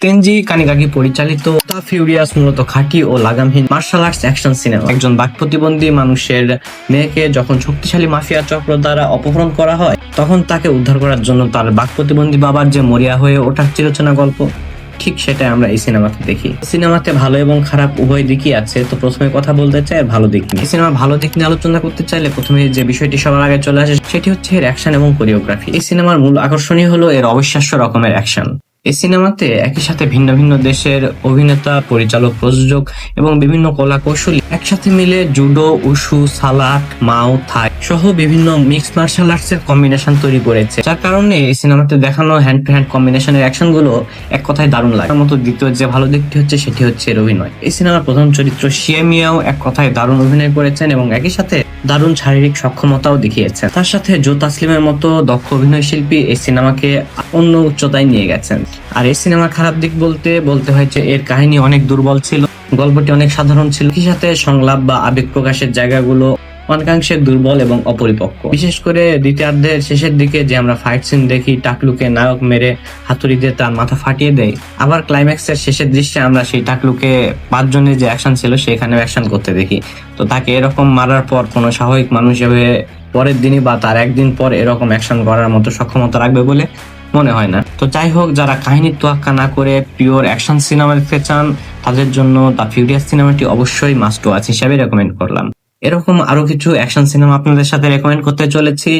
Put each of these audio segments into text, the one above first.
কেনজি কানিগাকি পরিচালিত the furious মূলত খাঁটি ও লাগামহীন মার্শাল আর্টস অ্যাকশন সিনেমা। একজন বাক প্রতিবন্ধী মানুষের মেয়েকে যখন শক্তিশালী মাফিয়া চক্র দ্বারা অপহরণ করা হয়, তখন তাকে উদ্ধার করার জন্য তার বাক প্রতিবন্ধী বাবার যে মরিয়া হয়ে ওঠার চিরচেনা গল্প, ঠিক সেটাই আমরা এই সিনেমাতে দেখি। সিনেমাতে ভালো এবং খারাপ উভয় দিকই আছে। তো প্রথমে কথা বলতে চাই আর ভালো দিক নিয়ে। সিনেমা ভালো দিক নিয়ে আলোচনা করতে চাইলে প্রথমে যে বিষয়টি সবার আগে চলে আসে সেটি হচ্ছে এর অ্যাকশন এবং কোরিওগ্রাফি। এই সিনেমার মূল আকর্ষণই হলো এর অবিশ্বাস্য রকমের অ্যাকশন। এই সিনেমাতে একই সাথে ভিন্ন ভিন্ন দেশের অভিনেতা, পরিচালক, প্রযোজক এবং বিভিন্ন কলা কৌশলী একসাথে মিলে জুডো, উশু, সালাট, মাও, থাই সহ বিভিন্ন মিক্স মার্শাল আর্টস এর কম্বিনেশন তৈরি করেছে, যার কারণে এই সিনেমাতে দেখানো হ্যান্ড টু হ্যান্ড কম্বিনেশনের অ্যাকশন গুলো এক কথায় দারুণ লাগে। মতো দ্বিতীয় যে ভালো দিকটি হচ্ছে সেটি হচ্ছে এর অভিনয়। এই সিনেমার প্রধান চরিত্র শিয়া মিয়াও এক কথায় দারুণ অভিনয় করেছেন এবং একই সাথে দারুণ শারীরিক সক্ষমতাও দেখিয়েছেন। তার সাথে জো তাসলিমের মতো দক্ষ অভিনয় শিল্পী এই সিনেমাকে অন্য উচ্চতায় নিয়ে গেছেন। আর এই সিনেমার খারাপ দিক বলতে হয় যে এর কাহিনী অনেক দুর্বল ছিল, গল্পটি অনেক সাধারণ ছিল, একই সাথে সংলাপ বা আবেগ প্রকাশের জায়গাগুলো অনেকাংশে দুর্বল এবং অপরিপক্ক। বিশেষ করে দ্বিতীয়ার্ধের শেষের দিকে যে আমরা ফাইট সিন দেখি, টাকলুকে নায়ক মেরে হাতুড়ি দিয়ে তার মাথা ফাটিয়ে দেয়, আবার ক্লাইম্যাক্সের শেষের দৃশ্যে আমরা সেই টাকলুকে 5 জনের যে অ্যাকশন ছিল সেখানে অ্যাকশন করতে দেখি। তো তাকে এরকম মারার পর কোনো স্বাভাবিক মানুষ হিসেবে পরের দিনই বা তার একদিন পর এরকম অ্যাকশন করার মতো সক্ষমতা রাখবে বলে মনে হয় না। তো যাই হোক, যারা কাহিনীর তোয়াক্কা না করে পিওর অ্যাকশন সিনেমা দেখতে চান তাদের জন্য দ্য ফিউরিয়াস সিনেমাটি অবশ্যই মাস্ট ওয়াচ হিসেবে রেকমেন্ড করলাম। এরকম আরো কিছু অ্যাকশন সিনেমা আপনাদের সাথে রেকমেন্ড করতে চলেছি,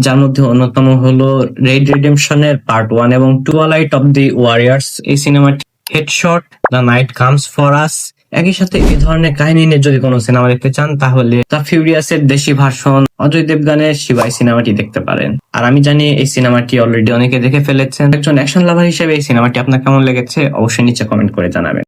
যার মধ্যে অন্যতম হলো রেড রিডেম্পশনের পার্ট 1 এবং টুয়াইলাইট অফ দি ওয়ারিয়ার্স। এই সিনেমাটি headshot, the night comes for us. একই সাথে এই ধরনের কাহিনী নিয়ে যদি কোনো সিনেমা দেখতে চান তাহলে দ্য ফিউরিয়াস এর দেশি ভার্সন অজয় দেবগানের শিবাই সিনেমাটি দেখতে পারেন। আর আমি জানি এই সিনেমাটি অলরেডি অনেকে দেখে ফেলেছেন। একজন অ্যাকশন লাভার হিসেবে এই সিনেমাটি আপনার কেমন লেগেছে অবশ্যই নিচে কমেন্ট করে জানাবেন।